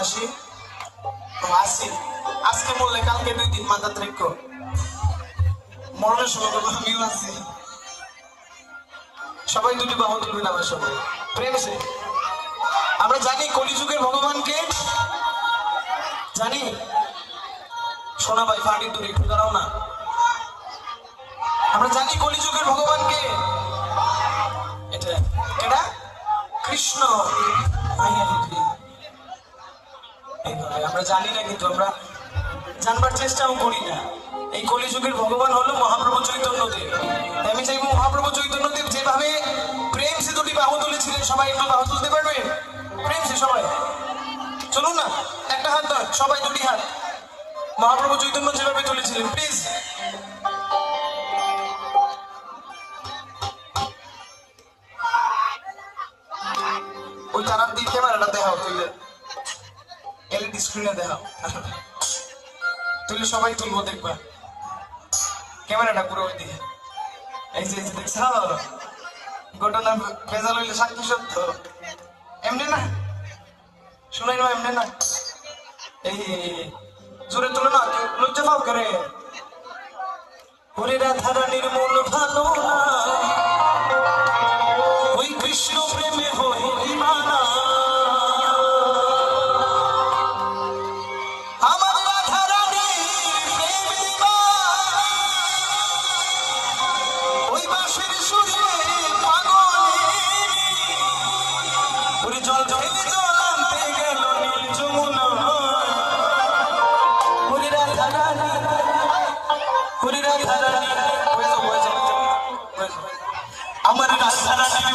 মাসি আসি আজকে বললে কালকে 2 দিন মাথা ত্রিক্ষ মরণের সময় আমিও আছি। সবাই দুটি বাহু তুলবেন আমার সবাই প্রেম সে। আমরা জানি কলিযুগের ভগবানকে জানি। সোনা ভাই ফাটি দূরে একটু দাঁড়াও না। আমরা জানি কলিযুগের ভগবানকে, এটা এটা কৃষ্ণ। আমরা জানি না, কিন্তু আমরা জানবার চেষ্টাও করি না। এই কলিযুগের ভগবান হলো মহাপ্রভু চৈতন্যদেব। আমি চাইবো মহাপ্রভু চৈতন্যদেব যেভাবে প্রেম সে দুটি বাহু তুলেছিলেন, সবাই একটু বাহু তুলতে পারবে? প্রেম সে সবাই চলুন না, একটা হাত ধর, সবাই দুটি হাত। মহাপ্রভু চৈতন্য যেভাবে তুলেছিলেন প্লিজ। ওই তারার দিক ক্যামেরাটা দেখাও, তুইলে এলইডি স্ক্রিনে দেখাও, তুইলে সবাই তুলবো দেখবা। ক্যামেরাটা পুরো ওই দিকে। এই যে দেখছ ঘটনা ভেজাল হইলে সাক্ষী সত্য। এমনি না শুনাই না, এমনি না, এই জোরে তুলো না, লজ্জা পাও করে। ওরে রাধারানীর মন ভালো না, ওই কৃষ্ণ প্রেমে হই দিবানা। আমার রাধারানীর প্রেম দিবানা, ওই বাঁশির সুরে পাগলে। ওরে জল ঢেলে জল আনতে গেল নীল যমুনা। ওরে রাধারানী, ওরে রাধারানী, আমার রাধারানী।